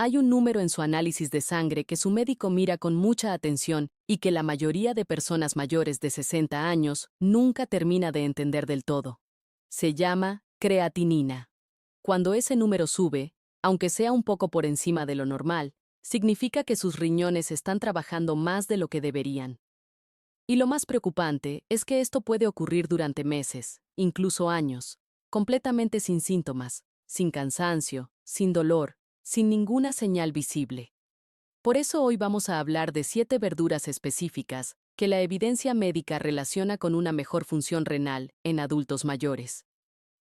Hay un número en su análisis de sangre que su médico mira con mucha atención y que la mayoría de personas mayores de 60 años nunca termina de entender del todo. Se llama creatinina. Cuando ese número sube, aunque sea un poco por encima de lo normal, significa que sus riñones están trabajando más de lo que deberían. Y lo más preocupante es que esto puede ocurrir durante meses, incluso años, completamente sin síntomas, sin cansancio, sin dolor, sin ninguna señal visible. Por eso hoy vamos a hablar de 7 verduras específicas que la evidencia médica relaciona con una mejor función renal en adultos mayores.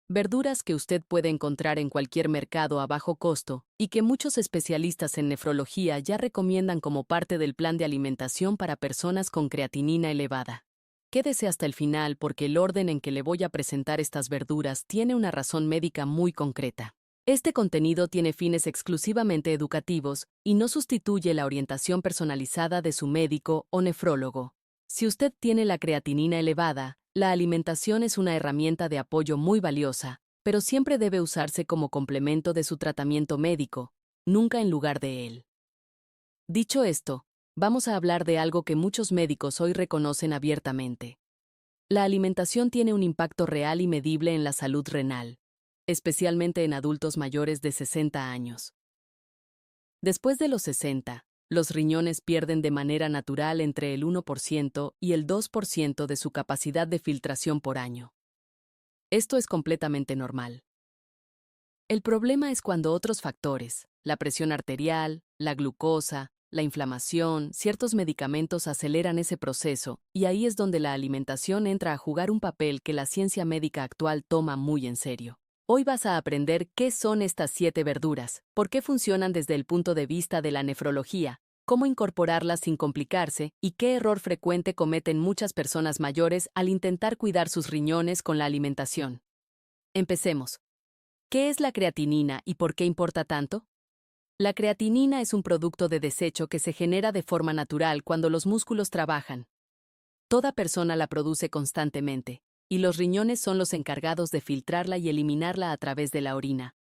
Verduras que usted puede encontrar en cualquier mercado a bajo costo y que muchos especialistas en nefrología ya recomiendan como parte del plan de alimentación para personas con creatinina elevada. Quédese hasta el final porque el orden en que le voy a presentar estas verduras tiene una razón médica muy concreta. Este contenido tiene fines exclusivamente educativos y no sustituye la orientación personalizada de su médico o nefrólogo. Si usted tiene la creatinina elevada, la alimentación es una herramienta de apoyo muy valiosa, pero siempre debe usarse como complemento de su tratamiento médico, nunca en lugar de él. Dicho esto, vamos a hablar de algo que muchos médicos hoy reconocen abiertamente. La alimentación tiene un impacto real y medible en la salud renal, especialmente en adultos mayores de 60 años. Después de los 60, los riñones pierden de manera natural entre el 1% y el 2% de su capacidad de filtración por año. Esto es completamente normal. El problema es cuando otros factores, la presión arterial, la glucosa, la inflamación, ciertos medicamentos aceleran ese proceso, y ahí es donde la alimentación entra a jugar un papel que la ciencia médica actual toma muy en serio. Hoy vas a aprender qué son estas 7 verduras, por qué funcionan desde el punto de vista de la nefrología, cómo incorporarlas sin complicarse y qué error frecuente cometen muchas personas mayores al intentar cuidar sus riñones con la alimentación. Empecemos. ¿Qué es la creatinina y por qué importa tanto? La creatinina es un producto de desecho que se genera de forma natural cuando los músculos trabajan. Toda persona la produce constantemente, y los riñones son los encargados de filtrarla y eliminarla a través de la orina.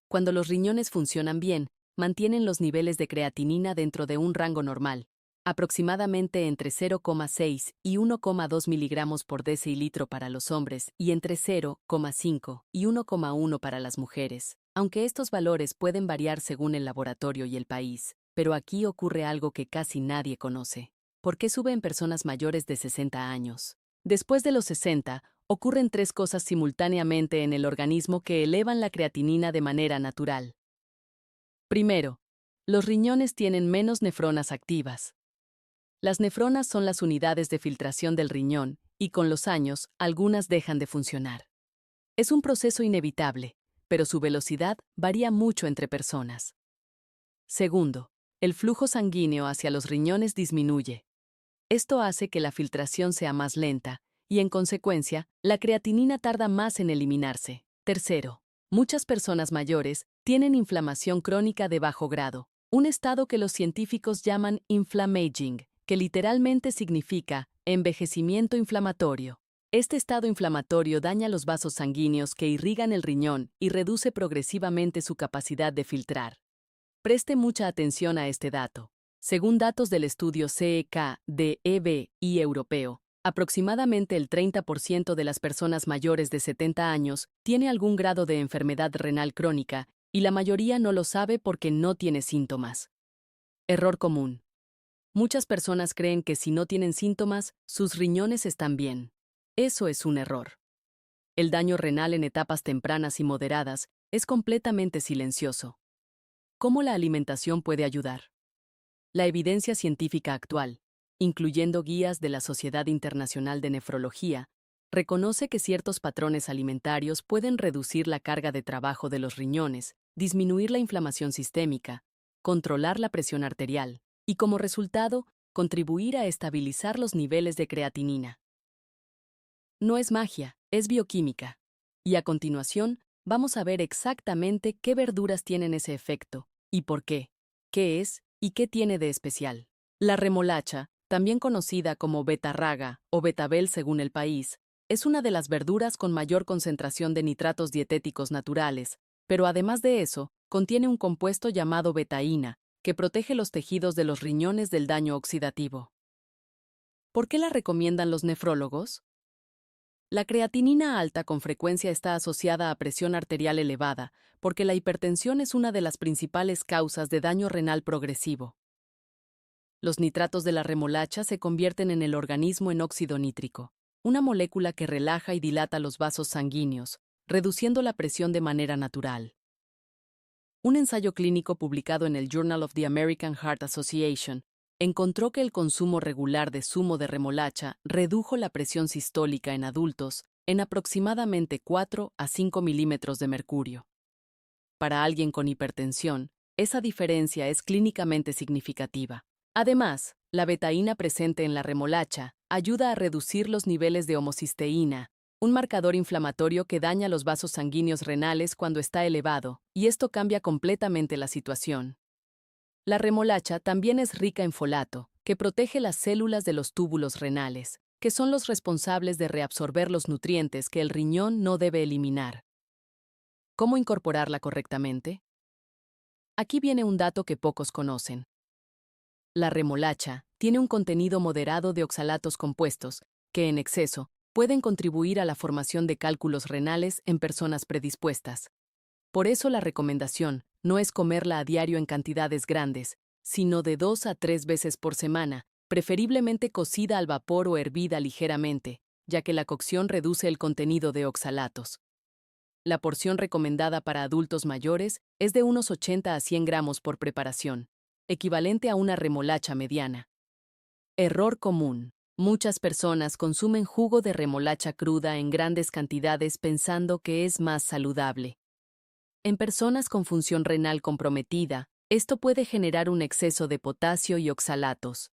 Cuando los riñones funcionan bien, mantienen los niveles de creatinina dentro de un rango normal, aproximadamente entre 0,6 y 1,2 miligramos por decilitro para los hombres y entre 0,5 y 1,1 para las mujeres, aunque estos valores pueden variar según el laboratorio y el país, pero aquí ocurre algo que casi nadie conoce. ¿Por qué sube en personas mayores de 60 años? Después de los 60, ocurren 3 cosas simultáneamente en el organismo que elevan la creatinina de manera natural. Primero, los riñones tienen menos nefronas activas. Las nefronas son las unidades de filtración del riñón, y con los años, algunas dejan de funcionar. Es un proceso inevitable, pero su velocidad varía mucho entre personas. Segundo, el flujo sanguíneo hacia los riñones disminuye. Esto hace que la filtración sea más lenta, y en consecuencia, la creatinina tarda más en eliminarse. Tercero, muchas personas mayores tienen inflamación crónica de bajo grado, un estado que los científicos llaman inflammaging, que literalmente significa envejecimiento inflamatorio. Este estado inflamatorio daña los vasos sanguíneos que irrigan el riñón y reduce progresivamente su capacidad de filtrar. Preste mucha atención a este dato. Según datos del estudio CEK-DEB y europeo, aproximadamente el 30% de las personas mayores de 70 años tiene algún grado de enfermedad renal crónica y la mayoría no lo sabe porque no tiene síntomas. Error común. Muchas personas creen que si no tienen síntomas, sus riñones están bien. Eso es un error. El daño renal en etapas tempranas y moderadas es completamente silencioso. ¿Cómo la alimentación puede ayudar? La evidencia científica actual, incluyendo guías de la Sociedad Internacional de Nefrología, reconoce que ciertos patrones alimentarios pueden reducir la carga de trabajo de los riñones, disminuir la inflamación sistémica, controlar la presión arterial y, como resultado, contribuir a estabilizar los niveles de creatinina. No es magia, es bioquímica. Y a continuación, vamos a ver exactamente qué verduras tienen ese efecto y por qué es y qué tiene de especial. La remolacha, también conocida como betarraga o betabel según el país, es una de las verduras con mayor concentración de nitratos dietéticos naturales, pero además de eso, contiene un compuesto llamado betaína, que protege los tejidos de los riñones del daño oxidativo. ¿Por qué la recomiendan los nefrólogos? La creatinina alta con frecuencia está asociada a presión arterial elevada, porque la hipertensión es una de las principales causas de daño renal progresivo. Los nitratos de la remolacha se convierten en el organismo en óxido nítrico, una molécula que relaja y dilata los vasos sanguíneos, reduciendo la presión de manera natural. Un ensayo clínico publicado en el Journal of the American Heart Association encontró que el consumo regular de zumo de remolacha redujo la presión sistólica en adultos en aproximadamente 4 a 5 milímetros de mercurio. Para alguien con hipertensión, esa diferencia es clínicamente significativa. Además, la betaína presente en la remolacha ayuda a reducir los niveles de homocisteína, un marcador inflamatorio que daña los vasos sanguíneos renales cuando está elevado, y esto cambia completamente la situación. La remolacha también es rica en folato, que protege las células de los túbulos renales, que son los responsables de reabsorber los nutrientes que el riñón no debe eliminar. ¿Cómo incorporarla correctamente? Aquí viene un dato que pocos conocen. La remolacha tiene un contenido moderado de oxalatos compuestos, que en exceso pueden contribuir a la formación de cálculos renales en personas predispuestas. Por eso la recomendación no es comerla a diario en cantidades grandes, sino de 2 a 3 veces por semana, preferiblemente cocida al vapor o hervida ligeramente, ya que la cocción reduce el contenido de oxalatos. La porción recomendada para adultos mayores es de unos 80 a 100 gramos por preparación, equivalente a una remolacha mediana. Error común. Muchas personas consumen jugo de remolacha cruda en grandes cantidades pensando que es más saludable. En personas con función renal comprometida, esto puede generar un exceso de potasio y oxalatos.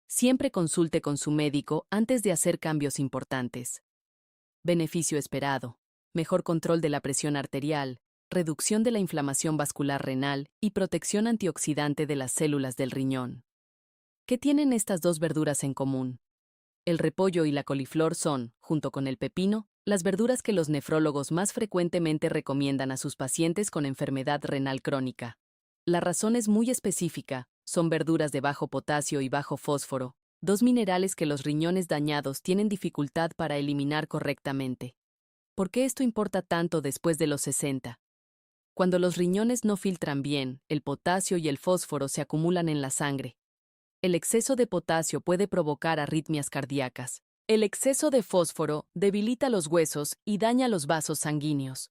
Siempre consulte con su médico antes de hacer cambios importantes. Beneficio esperado: mejor control de la presión arterial, reducción de la inflamación vascular renal y protección antioxidante de las células del riñón. ¿Qué tienen estas dos verduras en común? El repollo y la coliflor son, junto con el pepino, las verduras que los nefrólogos más frecuentemente recomiendan a sus pacientes con enfermedad renal crónica. La razón es muy específica: son verduras de bajo potasio y bajo fósforo, dos minerales que los riñones dañados tienen dificultad para eliminar correctamente. ¿Por qué esto importa tanto después de los 60? Cuando los riñones no filtran bien, el potasio y el fósforo se acumulan en la sangre. El exceso de potasio puede provocar arritmias cardíacas. El exceso de fósforo debilita los huesos y daña los vasos sanguíneos.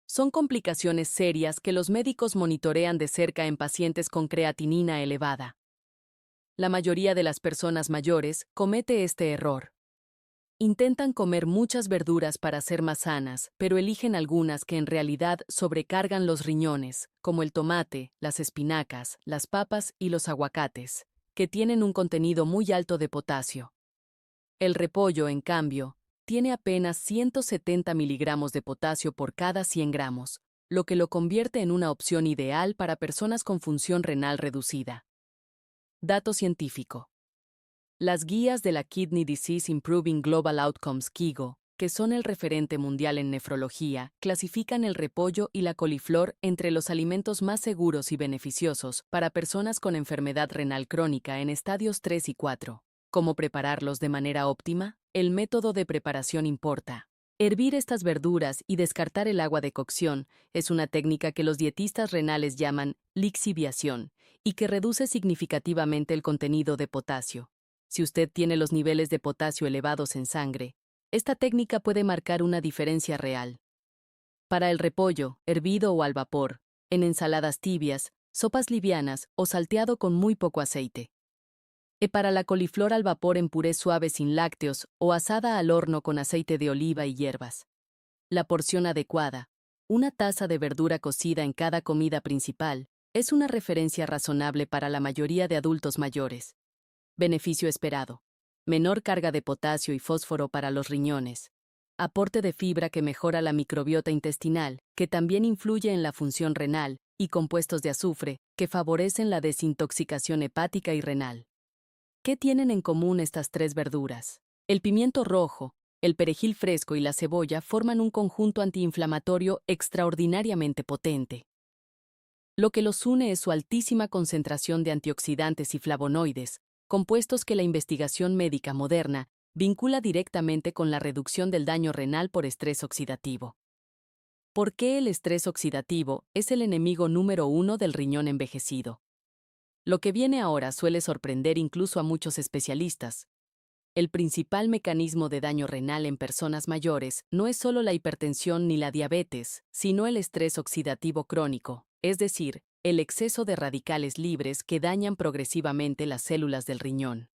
Son complicaciones serias que los médicos monitorean de cerca en pacientes con creatinina elevada. La mayoría de las personas mayores comete este error. Intentan comer muchas verduras para ser más sanas, pero eligen algunas que en realidad sobrecargan los riñones, como el tomate, las espinacas, las papas y los aguacates, que tienen un contenido muy alto de potasio. El repollo, en cambio, tiene apenas 170 miligramos de potasio por cada 100 gramos, lo que lo convierte en una opción ideal para personas con función renal reducida. Dato científico. Las guías de la Kidney Disease Improving Global Outcomes (KIGO), que son el referente mundial en nefrología, clasifican el repollo y la coliflor entre los alimentos más seguros y beneficiosos para personas con enfermedad renal crónica en estadios 3 y 4. ¿Cómo prepararlos de manera óptima? El método de preparación importa. Hervir estas verduras y descartar el agua de cocción es una técnica que los dietistas renales llaman lixiviación y que reduce significativamente el contenido de potasio. Si usted tiene los niveles de potasio elevados en sangre, esta técnica puede marcar una diferencia real. Para el repollo, hervido o al vapor, en ensaladas tibias, sopas livianas o salteado con muy poco aceite. Para la coliflor al vapor en puré suave sin lácteos o asada al horno con aceite de oliva y hierbas. La porción adecuada, una taza de verdura cocida en cada comida principal, es una referencia razonable para la mayoría de adultos mayores. Beneficio esperado: menor carga de potasio y fósforo para los riñones. Aporte de fibra que mejora la microbiota intestinal, que también influye en la función renal, y compuestos de azufre, que favorecen la desintoxicación hepática y renal. ¿Qué tienen en común estas tres verduras? El pimiento rojo, el perejil fresco y la cebolla forman un conjunto antiinflamatorio extraordinariamente potente. Lo que los une es su altísima concentración de antioxidantes y flavonoides, compuestos que la investigación médica moderna vincula directamente con la reducción del daño renal por estrés oxidativo. ¿Por qué el estrés oxidativo es el enemigo número uno del riñón envejecido? Lo que viene ahora suele sorprender incluso a muchos especialistas. El principal mecanismo de daño renal en personas mayores no es solo la hipertensión ni la diabetes, sino el estrés oxidativo crónico, es decir, el exceso de radicales libres que dañan progresivamente las células del riñón.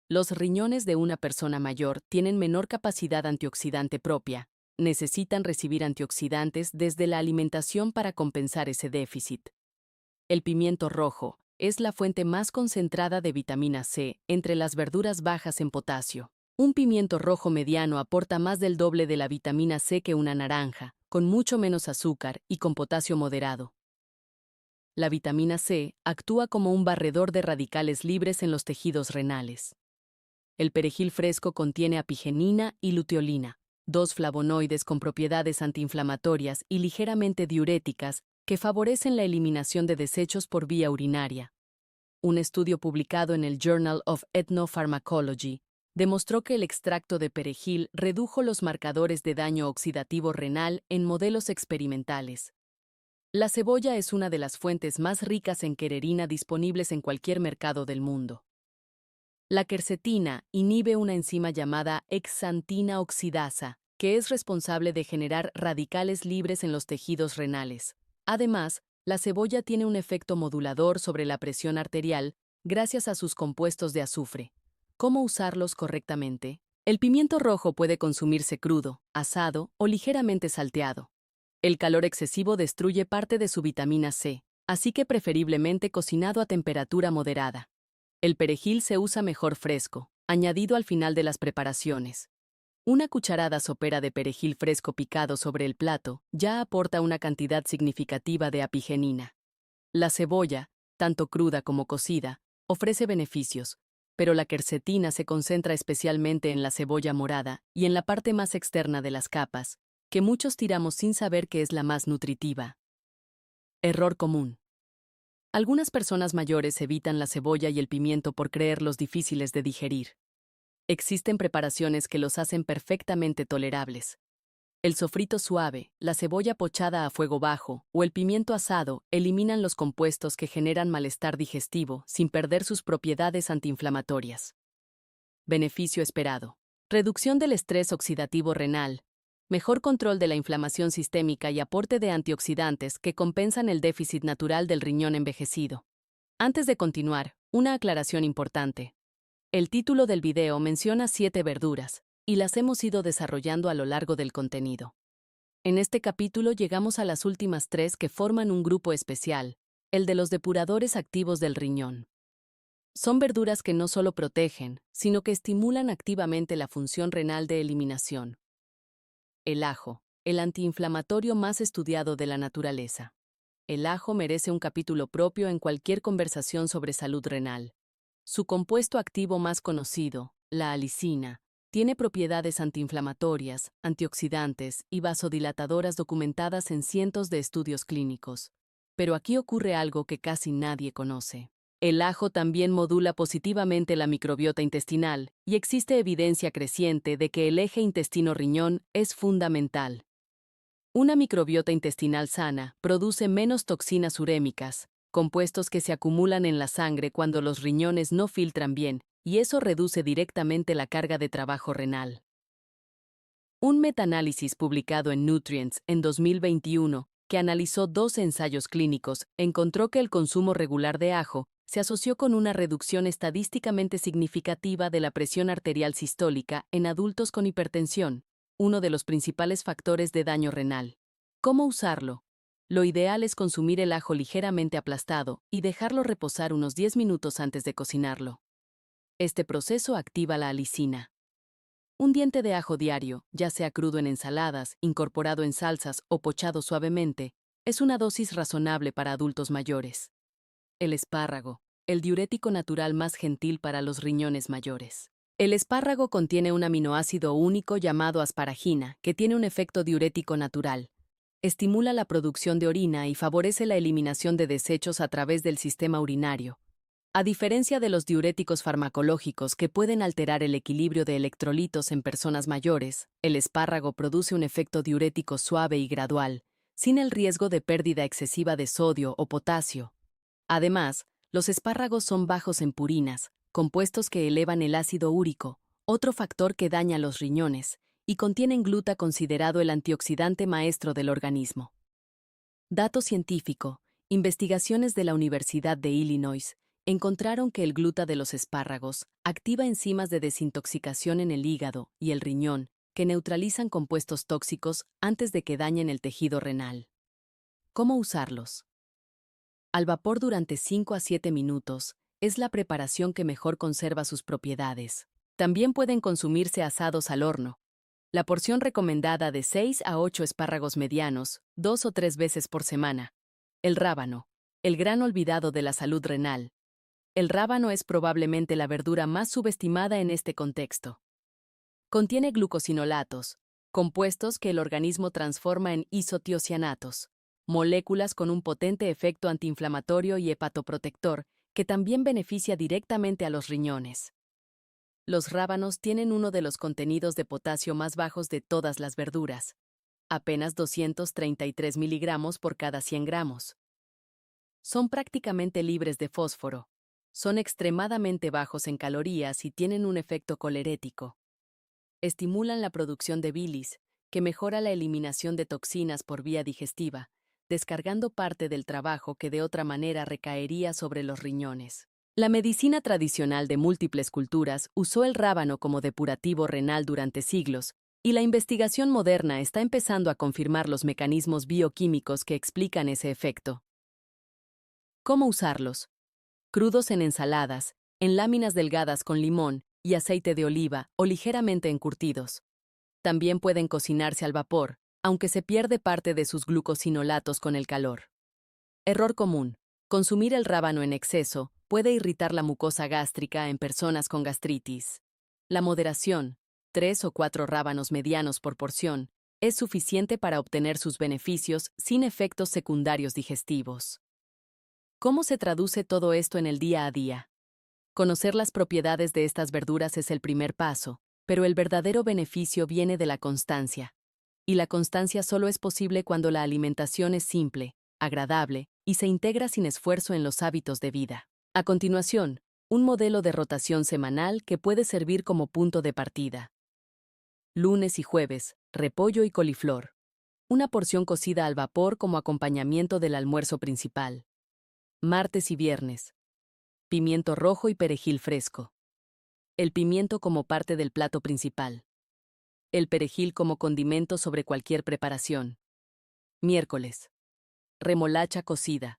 Los riñones de una persona mayor tienen menor capacidad antioxidante propia, necesitan recibir antioxidantes desde la alimentación para compensar ese déficit. El pimiento rojo es la fuente más concentrada de vitamina C entre las verduras bajas en potasio. Un pimiento rojo mediano aporta más del doble de la vitamina C que una naranja, con mucho menos azúcar y con potasio moderado. La vitamina C actúa como un barredor de radicales libres en los tejidos renales. El perejil fresco contiene apigenina y luteolina, dos flavonoides con propiedades antiinflamatorias y ligeramente diuréticas que favorecen la eliminación de desechos por vía urinaria. Un estudio publicado en el Journal of Ethnopharmacology demostró que el extracto de perejil redujo los marcadores de daño oxidativo renal en modelos experimentales. La cebolla es una de las fuentes más ricas en quererina disponibles en cualquier mercado del mundo. La quercetina inhibe una enzima llamada hexantina oxidasa, que es responsable de generar radicales libres en los tejidos renales. Además, la cebolla tiene un efecto modulador sobre la presión arterial gracias a sus compuestos de azufre. ¿Cómo usarlos correctamente? El pimiento rojo puede consumirse crudo, asado o ligeramente salteado. El calor excesivo destruye parte de su vitamina C, así que preferiblemente cocinado a temperatura moderada. El perejil se usa mejor fresco, añadido al final de las preparaciones. Una cucharada sopera de perejil fresco picado sobre el plato ya aporta una cantidad significativa de apigenina. La cebolla, tanto cruda como cocida, ofrece beneficios, pero la quercetina se concentra especialmente en la cebolla morada y en la parte más externa de las capas, que muchos tiramos sin saber que es la más nutritiva. Error común. Algunas personas mayores evitan la cebolla y el pimiento por creerlos difíciles de digerir. Existen preparaciones que los hacen perfectamente tolerables. El sofrito suave, la cebolla pochada a fuego bajo o el pimiento asado eliminan los compuestos que generan malestar digestivo sin perder sus propiedades antiinflamatorias. Beneficio esperado. Reducción del estrés oxidativo renal, mejor control de la inflamación sistémica y aporte de antioxidantes que compensan el déficit natural del riñón envejecido. Antes de continuar, una aclaración importante. El título del video menciona 7 verduras, y las hemos ido desarrollando a lo largo del contenido. En este capítulo llegamos a las últimas 3 que forman un grupo especial, el de los depuradores activos del riñón. Son verduras que no solo protegen, sino que estimulan activamente la función renal de eliminación. El ajo, el antiinflamatorio más estudiado de la naturaleza. El ajo merece un capítulo propio en cualquier conversación sobre salud renal. Su compuesto activo más conocido, la alicina, tiene propiedades antiinflamatorias, antioxidantes y vasodilatadoras documentadas en cientos de estudios clínicos. Pero aquí ocurre algo que casi nadie conoce. El ajo también modula positivamente la microbiota intestinal, y existe evidencia creciente de que el eje intestino-riñón es fundamental. Una microbiota intestinal sana produce menos toxinas urémicas, compuestos que se acumulan en la sangre cuando los riñones no filtran bien, y eso reduce directamente la carga de trabajo renal. Un metaanálisis publicado en Nutrients en 2021, que analizó 2 ensayos clínicos, encontró que el consumo regular de ajo se asoció con una reducción estadísticamente significativa de la presión arterial sistólica en adultos con hipertensión, uno de los principales factores de daño renal. ¿Cómo usarlo? Lo ideal es consumir el ajo ligeramente aplastado y dejarlo reposar unos 10 minutos antes de cocinarlo. Este proceso activa la alicina. Un diente de ajo diario, ya sea crudo en ensaladas, incorporado en salsas o pochado suavemente, es una dosis razonable para adultos mayores. El espárrago, el diurético natural más gentil para los riñones mayores. El espárrago contiene un aminoácido único llamado asparagina, que tiene un efecto diurético natural. estimula la producción de orina y favorece la eliminación de desechos a través del sistema urinario. A diferencia de los diuréticos farmacológicos que pueden alterar el equilibrio de electrolitos en personas mayores, el espárrago produce un efecto diurético suave y gradual, sin el riesgo de pérdida excesiva de sodio o potasio. Además, los espárragos son bajos en purinas, compuestos que elevan el ácido úrico, otro factor que daña los riñones, y contienen gluta, considerado el antioxidante maestro del organismo. Dato científico: investigaciones de la Universidad de Illinois encontraron que el gluta de los espárragos activa enzimas de desintoxicación en el hígado y el riñón que neutralizan compuestos tóxicos antes de que dañen el tejido renal. ¿Cómo usarlos? Al vapor durante 5 a 7 minutos es la preparación que mejor conserva sus propiedades. También pueden consumirse asados al horno. La porción recomendada de 6 a 8 espárragos medianos, 2 o 3 veces por semana. El rábano, el gran olvidado de la salud renal. El rábano es probablemente la verdura más subestimada en este contexto. Contiene glucosinolatos, compuestos que el organismo transforma en isotiocianatos, moléculas con un potente efecto antiinflamatorio y hepatoprotector que también beneficia directamente a los riñones. Los rábanos tienen uno de los contenidos de potasio más bajos de todas las verduras, apenas 233 miligramos por cada 100 gramos. Son prácticamente libres de fósforo, son extremadamente bajos en calorías y tienen un efecto colerético. Estimulan la producción de bilis, que mejora la eliminación de toxinas por vía digestiva, descargando parte del trabajo que de otra manera recaería sobre los riñones. La medicina tradicional de múltiples culturas usó el rábano como depurativo renal durante siglos, y la investigación moderna está empezando a confirmar los mecanismos bioquímicos que explican ese efecto. ¿Cómo usarlos? Crudos en ensaladas, en láminas delgadas con limón y aceite de oliva o ligeramente encurtidos. También pueden cocinarse al vapor, aunque se pierde parte de sus glucosinolatos con el calor. Error común: consumir el rábano en exceso puede irritar la mucosa gástrica en personas con gastritis. La moderación, 3 o 4 rábanos medianos por porción, es suficiente para obtener sus beneficios sin efectos secundarios digestivos. ¿Cómo se traduce todo esto en el día a día? Conocer las propiedades de estas verduras es el primer paso, pero el verdadero beneficio viene de la constancia. Y la constancia solo es posible cuando la alimentación es simple, agradable y se integra sin esfuerzo en los hábitos de vida. A continuación, un modelo de rotación semanal que puede servir como punto de partida. Lunes y jueves, repollo y coliflor. Una porción cocida al vapor como acompañamiento del almuerzo principal. Martes y viernes, pimiento rojo y perejil fresco. El pimiento como parte del plato principal. El perejil como condimento sobre cualquier preparación. Miércoles, remolacha cocida.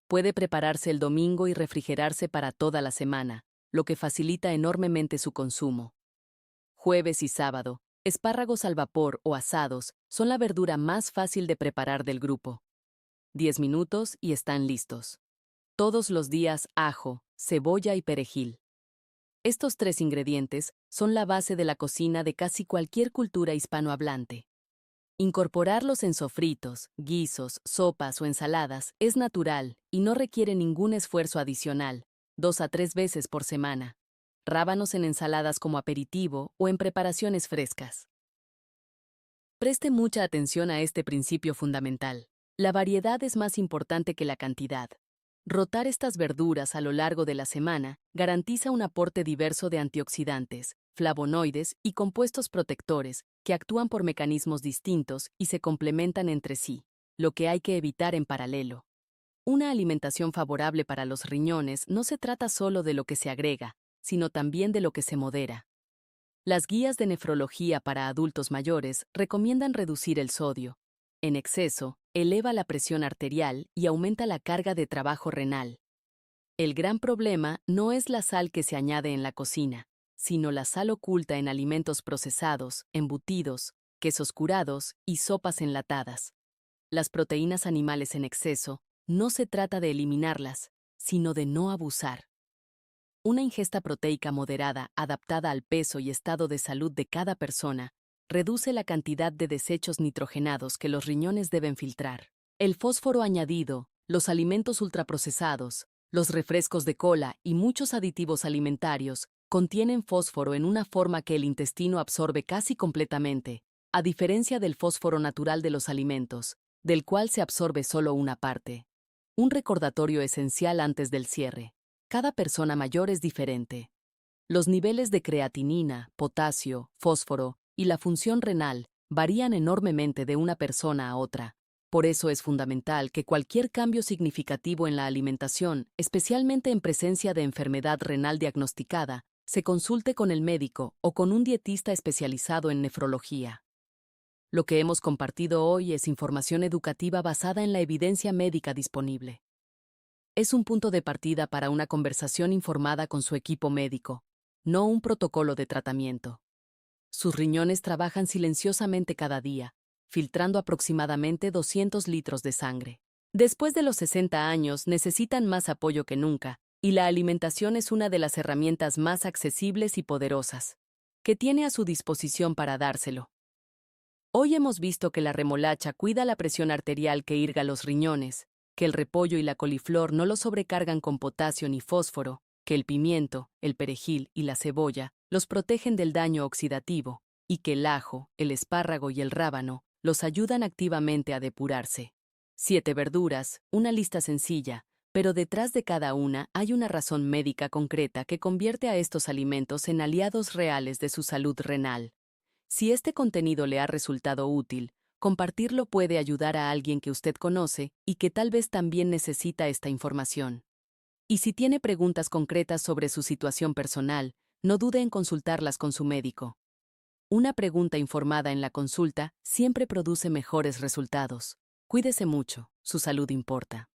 Puede prepararse el domingo y refrigerarse para toda la semana, lo que facilita enormemente su consumo. Jueves y sábado, espárragos al vapor o asados son la verdura más fácil de preparar del grupo. 10 minutos y están listos. Todos los días ajo, cebolla y perejil. Estos 3 ingredientes son la base de la cocina de casi cualquier cultura hispanohablante. Incorporarlos en sofritos, guisos, sopas o ensaladas es natural y no requiere ningún esfuerzo adicional, 2 a 3 veces por semana. Rábanos en ensaladas como aperitivo o en preparaciones frescas. Preste mucha atención a este principio fundamental. La variedad es más importante que la cantidad. Rotar estas verduras a lo largo de la semana garantiza un aporte diverso de antioxidantes, flavonoides y compuestos protectores que actúan por mecanismos distintos y se complementan entre sí, lo que hay que evitar en paralelo. Una alimentación favorable para los riñones no se trata solo de lo que se agrega, sino también de lo que se modera. Las guías de nefrología para adultos mayores recomiendan reducir el sodio. En exceso, eleva la presión arterial y aumenta la carga de trabajo renal. El gran problema no es la sal que se añade en la cocina, sino la sal oculta en alimentos procesados, embutidos, quesos curados y sopas enlatadas. Las proteínas animales en exceso, no se trata de eliminarlas, sino de no abusar. Una ingesta proteica moderada, adaptada al peso y estado de salud de cada persona, reduce la cantidad de desechos nitrogenados que los riñones deben filtrar. El fósforo añadido, los alimentos ultraprocesados, los refrescos de cola y muchos aditivos alimentarios contienen fósforo en una forma que el intestino absorbe casi completamente, a diferencia del fósforo natural de los alimentos, del cual se absorbe solo una parte. Un recordatorio esencial antes del cierre. Cada persona mayor es diferente. Los niveles de creatinina, potasio, fósforo y la función renal varían enormemente de una persona a otra. Por eso es fundamental que cualquier cambio significativo en la alimentación, especialmente en presencia de enfermedad renal diagnosticada, se consulte con el médico o con un dietista especializado en nefrología. Lo que hemos compartido hoy es información educativa basada en la evidencia médica disponible. Es un punto de partida para una conversación informada con su equipo médico, no un protocolo de tratamiento. Sus riñones trabajan silenciosamente cada día, filtrando aproximadamente 200 litros de sangre. Después de los 60 años necesitan más apoyo que nunca, y la alimentación es una de las herramientas más accesibles y poderosas que tiene a su disposición para dárselo. Hoy hemos visto que la remolacha cuida la presión arterial que irga los riñones, que el repollo y la coliflor no los sobrecargan con potasio ni fósforo, que el pimiento, el perejil y la cebolla los protegen del daño oxidativo, y que el ajo, el espárrago y el rábano los ayudan activamente a depurarse. 7 verduras, una lista sencilla, pero detrás de cada una hay una razón médica concreta que convierte a estos alimentos en aliados reales de su salud renal. Si este contenido le ha resultado útil, compartirlo puede ayudar a alguien que usted conoce y que tal vez también necesita esta información. Y si tiene preguntas concretas sobre su situación personal, no dude en consultarlas con su médico. Una pregunta informada en la consulta siempre produce mejores resultados. Cuídese mucho, su salud importa.